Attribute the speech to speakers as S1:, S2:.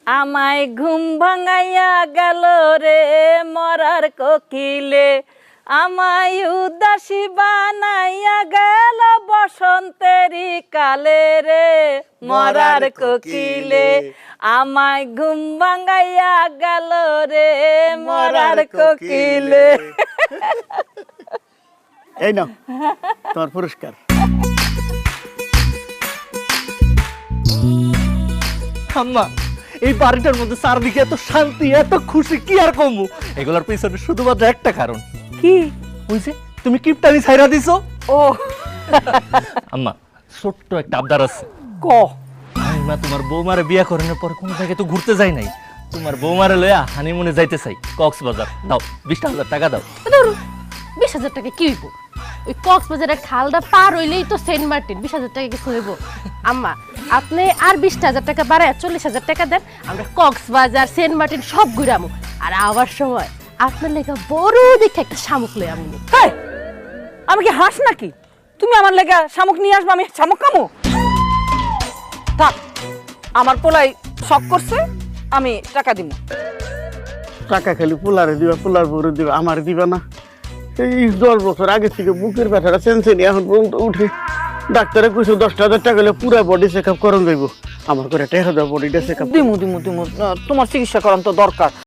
S1: আমায় ঘুম ভাঙাইয়া গেল রে মরার কোকিলে, আমায় উদাসী বানাইয়া গেল বসন্তেরই কালে রে মরার কোকিলে, আমায় ঘুম ভাঙাইয়া গেল রে মরার কোকিলে।
S2: এই নাও তোমার পুরস্কার।
S3: আম্মা, এই বাড়িটার মধ্যে চারদিকে এত শান্তি, এত খুশি, কি আর কমু? এগুলোর পিছনে শুধুমাত্র একটা কারণ।
S1: কি?
S3: ওই যে তুমি কিপটামি ছাইরা দিছো।
S1: ও
S3: আম্মা, ছোট্ট একটা আবদার আছে।
S1: ক।
S3: আমি মা তোমার বৌমারে বিয়া করানোর পর কোনো জায়গায় তো ঘুরতে যাই নাই। তোমার বৌমারে লইয়া হানিমুনে যাইতে চাই কক্সবাজার। দাও 20,000 টাকা দাও।
S4: 20,000 টাকা কি হইব? ওই কক্সবাজারের খালটা পার হইলেই তো সেন্ট মার্টিন। 20,000 টাকা কিছু হইব? আম্মা, আপনি আর 20,000 টাকা বাড়ায় 40,000 টাকা দেন, আমরা কক্সবাজার সেন্ট মার্টিন সব ঘুরামু। আর আবার সময় আপনার লেখা বড় দেখে একটা শামুক লই আমি।
S1: হেই, আমি কি হাঁস নাকি? তুমি আমার লেগা শামুক নিয়ে আসবে, আমি শামুক খামো? থাক, আমার পোলাই শখ করছে, আমি টাকা দিব।
S2: টাকা খালি পোলারে দিবা, পোলার বউরে দিবা, আমার দিবা না? এই 10 বছর আগে থেকে বুকের ব্যথাটা সেনসেনি এখন পর্যন্ত উঠে। ডাক্তারে কইছে 10,000 টাকা হলে পুরা বডি চেক আপ করন যাইব। আমার করে টাকা দাও, বডিটা চেক আপ।
S1: দিমু দিমু দিমু, তোমার চিকিৎসা করান তো দরকার।